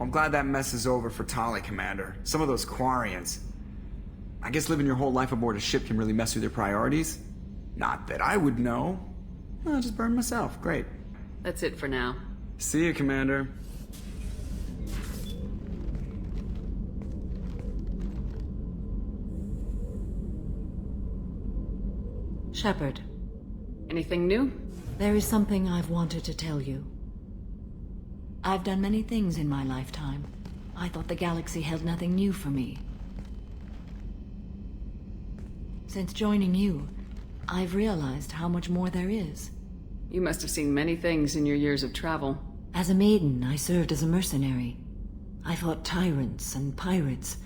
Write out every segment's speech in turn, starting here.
I'm glad that mess is over for Tali, Commander. Some of those Quarians. I guess living your whole life aboard a ship can really mess with your priorities. Not that I would know. I'll just burn myself. Great. That's it for now. See you, Commander. Shepard. Anything new? There is something I've wanted to tell you. I've done many things in my lifetime. I thought the galaxy held nothing new for me. Since joining you, I've realized how much more there is. You must have seen many things in your years of travel. As a maiden, I served as a mercenary. I fought tyrants and pirates.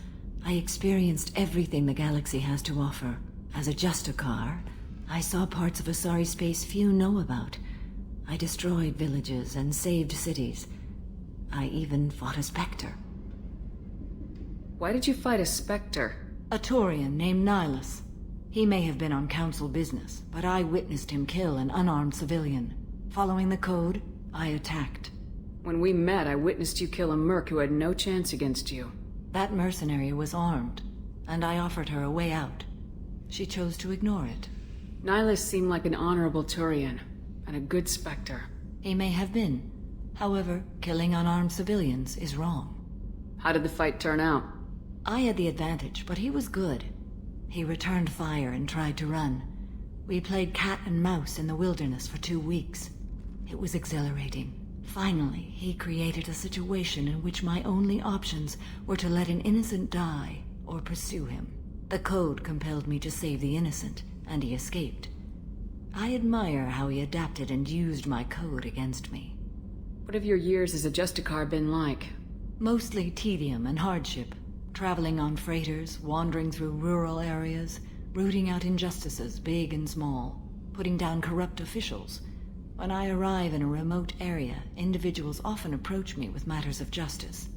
I experienced everything the galaxy has to offer. As a Justicar, I saw parts of Asari space few know about. I destroyed villages and saved cities. I even fought a Spectre. Why did you fight a Spectre? A Taurian named Nihilus. He may have been on Council business, but I witnessed him kill an unarmed civilian. Following the code, I attacked. When we met, I witnessed you kill a merc who had no chance against you. That mercenary was armed, and I offered her a way out. She chose to ignore it. Nihilus seemed like an honorable Turian, and a good Spectre. He may have been. However, killing unarmed civilians is wrong. How did the fight turn out? I had the advantage, but he was good. He returned fire and tried to run. We played cat and mouse in the wilderness for 2 weeks. It was exhilarating. Finally, he created a situation in which my only options were to let an innocent die or pursue him. The code compelled me to save the innocent, and he escaped. I admire how he adapted and used my code against me. What have your years as a Justicar been like? Mostly tedium and hardship. Traveling on freighters, wandering through rural areas, rooting out injustices, big and small, putting down corrupt officials. When I arrive in a remote area, individuals often approach me with matters of justice.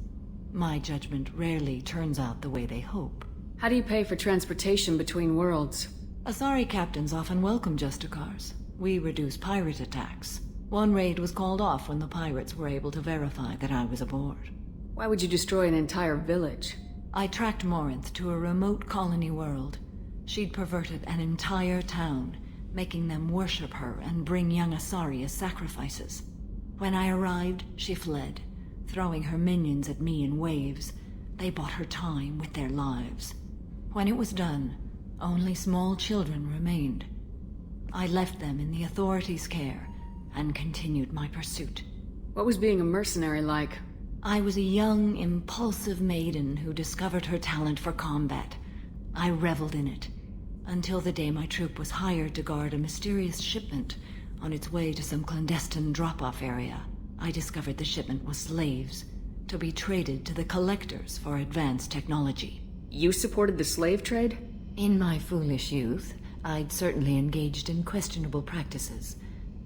My judgment rarely turns out the way they hope. How do you pay for transportation between worlds? Asari captains often welcome Justicars. We reduce pirate attacks. One raid was called off when the pirates were able to verify that I was aboard. Why would you destroy an entire village? I tracked Morinth to a remote colony world. She'd perverted an entire town, making them worship her and bring young Asari as sacrifices. When I arrived, she fled, throwing her minions at me in waves. They bought her time with their lives. When it was done, only small children remained. I left them in the authorities' care and continued my pursuit. What was being a mercenary like? I was a young, impulsive maiden who discovered her talent for combat. I reveled in it, until the day my troop was hired to guard a mysterious shipment on its way to some clandestine drop-off area. I discovered the shipment was slaves, to be traded to the Collectors for advanced technology. You supported the slave trade? In my foolish youth, I'd certainly engaged in questionable practices,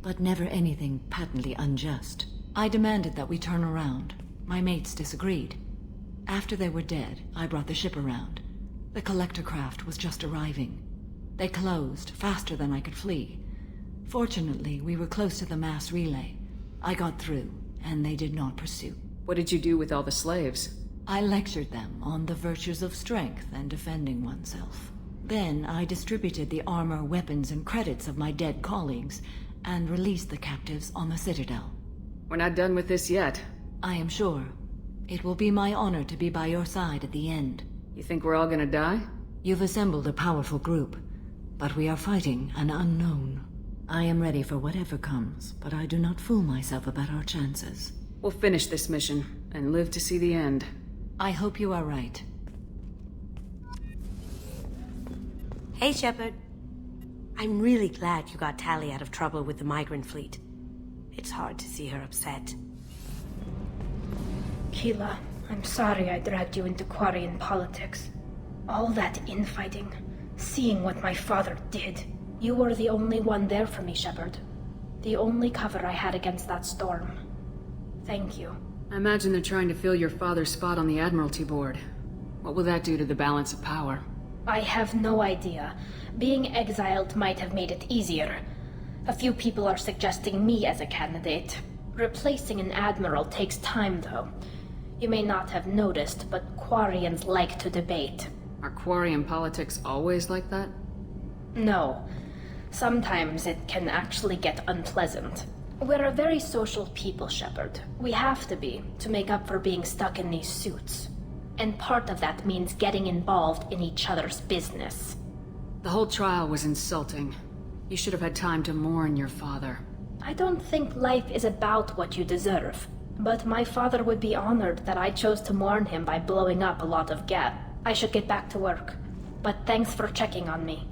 but never anything patently unjust. I demanded that we turn around. My mates disagreed. After they were dead, I brought the ship around. The collector craft was just arriving. They closed faster than I could flee. Fortunately, we were close to the mass relay. I got through, and they did not pursue. What did you do with all the slaves? I lectured them on the virtues of strength and defending oneself. Then I distributed the armor, weapons, and credits of my dead colleagues, and released the captives on the Citadel. We're not done with this yet. I am sure. It will be my honor to be by your side at the end. You think we're all gonna die? You've assembled a powerful group, but we are fighting an unknown. I am ready for whatever comes, but I do not fool myself about our chances. We'll finish this mission, and live to see the end. I hope you are right. Hey, Shepard. I'm really glad you got Tali out of trouble with the migrant fleet. It's hard to see her upset. Keela, I'm sorry I dragged you into Quarian politics. All that infighting, seeing what my father did. You were the only one there for me, Shepard. The only cover I had against that storm. Thank you. I imagine they're trying to fill your father's spot on the Admiralty Board. What will that do to the balance of power? I have no idea. Being exiled might have made it easier. A few people are suggesting me as a candidate. Replacing an admiral takes time, though. You may not have noticed, but Quarians like to debate. Are Quarian politics always like that? No. Sometimes it can actually get unpleasant. We're a very social people, Shepard. We have to be, to make up for being stuck in these suits. And part of that means getting involved in each other's business. The whole trial was insulting. You should have had time to mourn your father. I don't think life is about what you deserve. But my father would be honored that I chose to mourn him by blowing up a lot of geth. I should get back to work. But thanks for checking on me.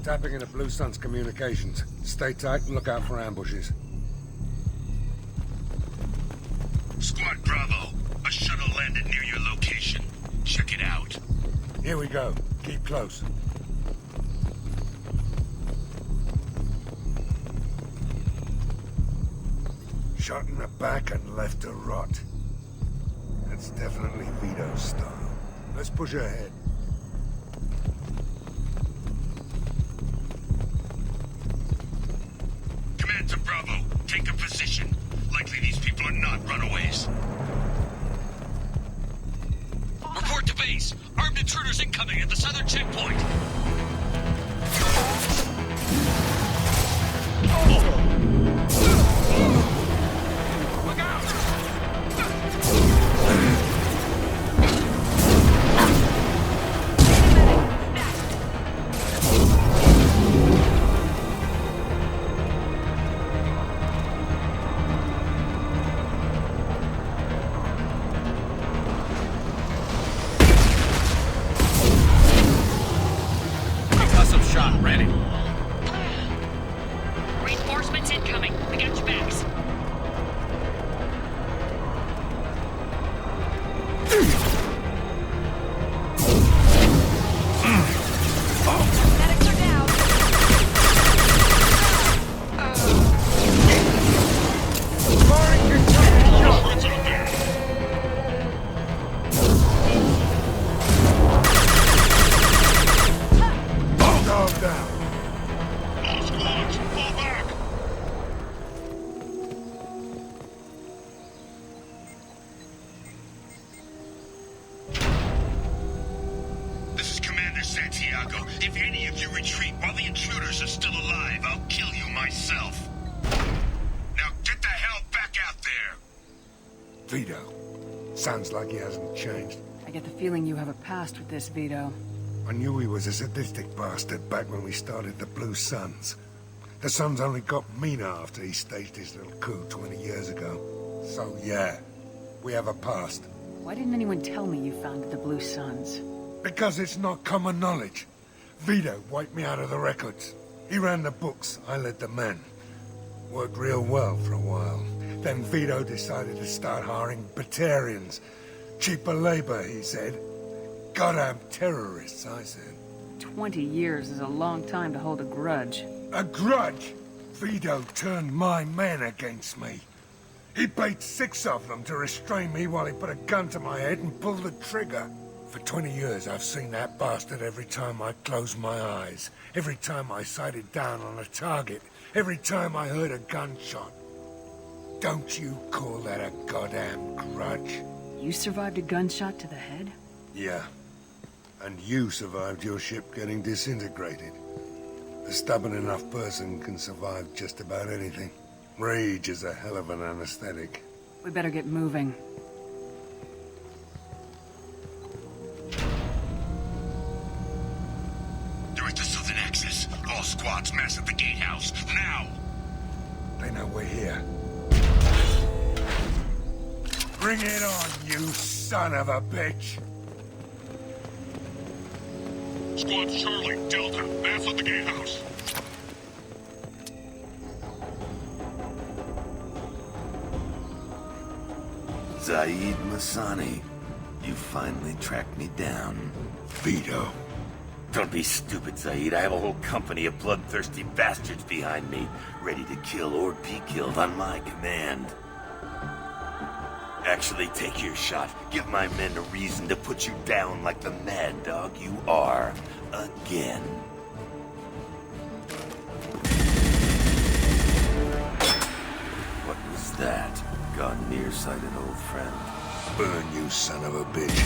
Tapping into Blue Sun's communications. Stay tight and look out for ambushes. Squad Bravo, a shuttle landed near your location. Check it out. Here we go. Keep close. Shot in the back and left to rot. That's definitely Vito's style. Let's push ahead. Command to Bravo, take a position. Likely these people are not runaways. Report to base. Armed intruders incoming at the southern checkpoint. Look out! Shot ready. Reinforcements incoming. We got your backs. Medics are down. Santiago, if any of you retreat while the intruders are still alive, I'll kill you myself. Now get the hell back out there! Vito. Sounds like he hasn't changed. I get the feeling you have a past with this, Vito. I knew he was a sadistic bastard back when we started the Blue Suns. The Suns only got meaner after he staged his little coup 20 years ago. So yeah, we have a past. Why didn't anyone tell me you founded the Blue Suns? Because it's not common knowledge. Vito wiped me out of the records. He ran the books, I led the men. Worked real well for a while. Then Vito decided to start hiring Batarians. Cheaper labor, he said. Goddamn terrorists, I said. 20 years is a long time to hold a grudge. A grudge? Vito turned my men against me. He paid 6 of them to restrain me while he put a gun to my head and pulled the trigger. For 20 years, I've seen that bastard every time I closed my eyes. Every time I sighted down on a target. Every time I heard a gunshot. Don't you call that a goddamn grudge? You survived a gunshot to the head? Yeah. And you survived your ship getting disintegrated. A stubborn enough person can survive just about anything. Rage is a hell of an anesthetic. We better get moving. They're at the southern axis. All squads mass at the gatehouse. Now! They know we're here. Bring it on, you son of a bitch! Squad Charlie, Delta, mass at the gatehouse. Zaid Masani, you finally tracked me down. Vito. Don't be stupid, Zaid. I have a whole company of bloodthirsty bastards behind me, ready to kill or be killed on my command. Actually, take your shot. Give my men a reason to put you down like the mad dog you are. Again. What was that? Gone nearsighted, old friend. Burn, you son of a bitch.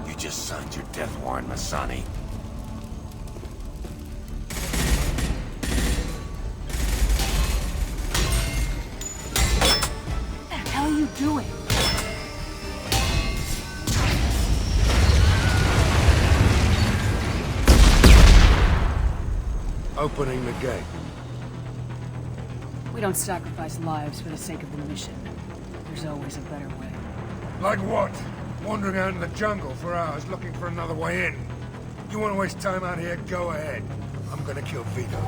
You just signed your death warrant, Masani. What the hell are you doing? Opening the gate. We don't sacrifice lives for the sake of the mission. There's always a better way. Like what? Wandering out in the jungle for hours looking for another way in. You want to waste time out here? Go ahead. I'm gonna kill Vito.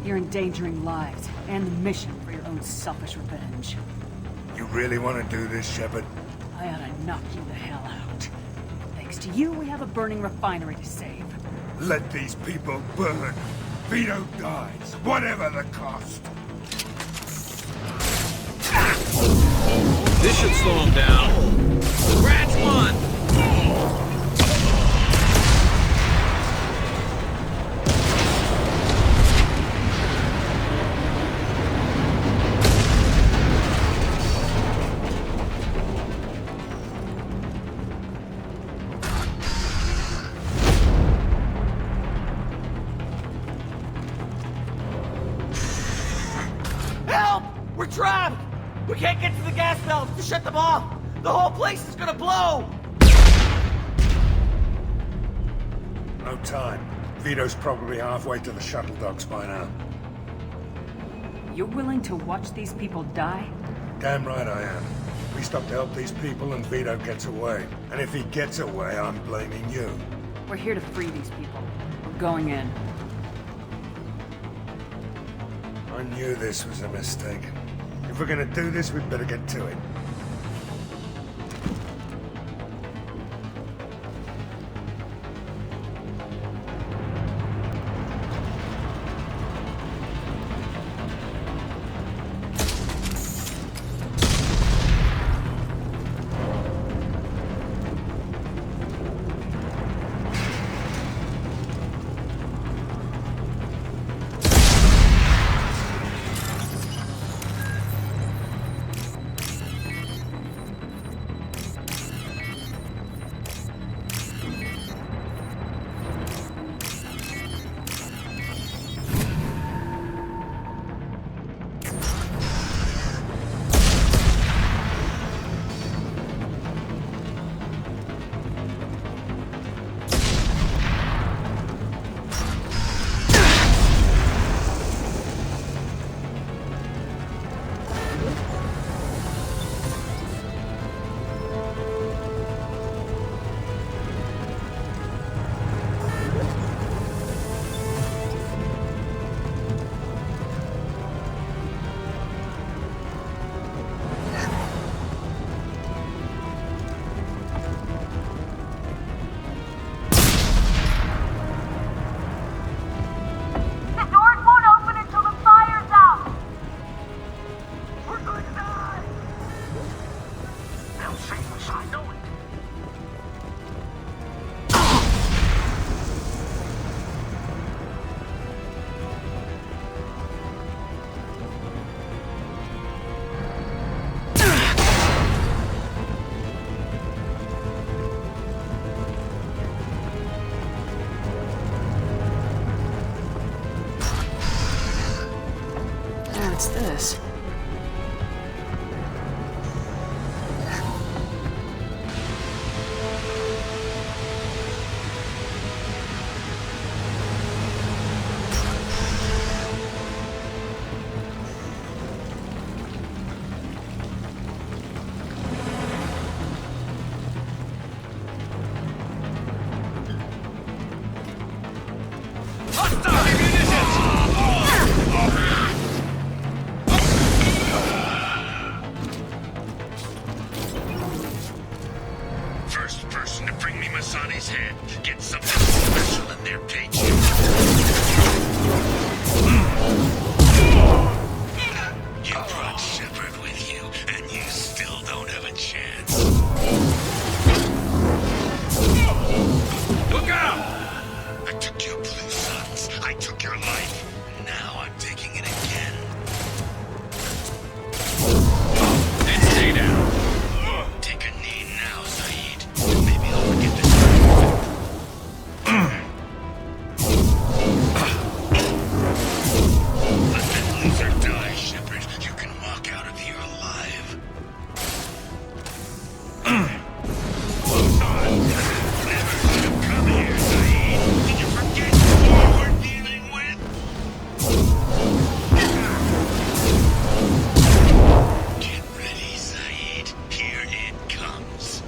You're endangering lives and the mission for your own selfish revenge. You really want to do this, Shepard? I ought to knock you the hell out. Thanks to you, we have a burning refinery to save. Let these people burn. Vito dies, whatever the cost. This should slow him down. Scratch one! Help! We're trapped! We can't get to the gas valves to shut them off! The whole place is gonna blow! No time. Vito's probably halfway to the shuttle docks by now. You're willing to watch these people die? Damn right I am. We stop to help these people and Vito gets away. And if he gets away, I'm blaming you. We're here to free these people. We're going in. I knew this was a mistake. If we're gonna do this, we'd better get to it. What's this? First person to bring me Masani's head gets something special in their paycheck. You brought Shepard with you, and you still don't have a chance. Look out! I took your blue suns. I took your life. Now I'm taking it again. And stay down. Take a knee now, Zaid. Maybe I'll forget this. Let that loser die, Shepard. You can walk out of here alive. Never should have come here, Zaid. Did you forget who we're dealing with? Get ready, Zaid. Here it comes.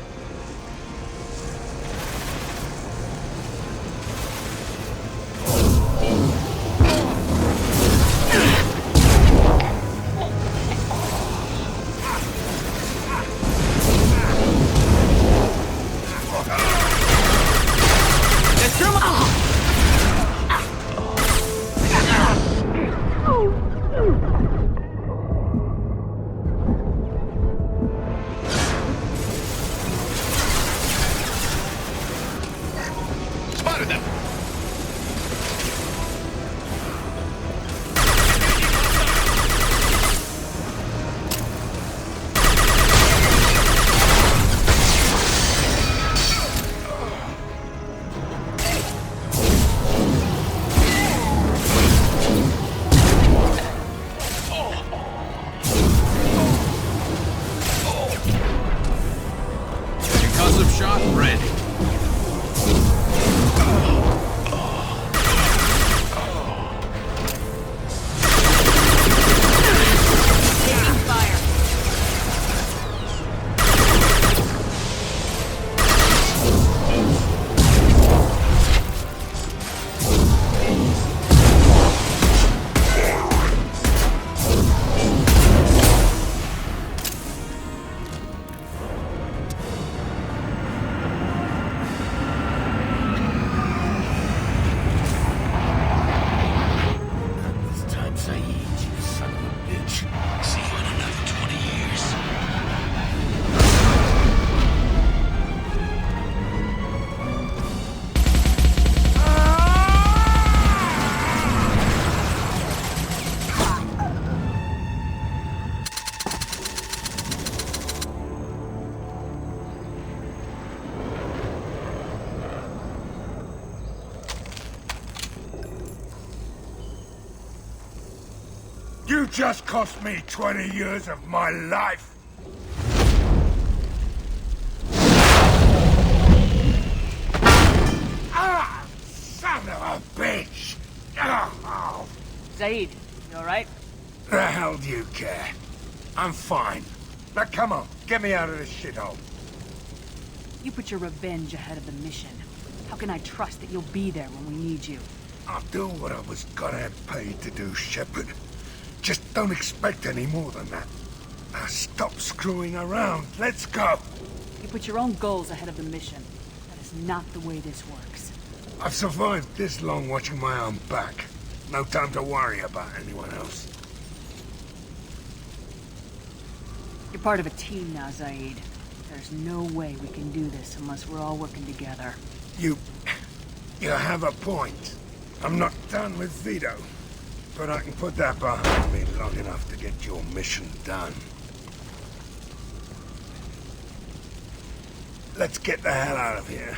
Spotted them. Concussive shot ready. This time, Saeed, you son of a bitch. See you in another 20 years. You just cost me 20 years of my life. Ah, son of a bitch! Oh, Zaid, you alright? the hell do you care? I'm fine. Now come on, get me out of this shithole. You put your revenge ahead of the mission. How can I trust that you'll be there when we need you? I'll do what I was goddamn paid to do, Shepard. Just don't expect any more than that. Now stop screwing around. Let's go. You put your own goals ahead of the mission. That is not the way this works. I've survived this long watching my own back. No time to worry about anyone else. You're part of a team now, Zaid. There's no way we can do this unless we're all working together. You have a point. I'm not done with Vito. But I can put that behind me long enough to get your mission done. Let's get the hell out of here.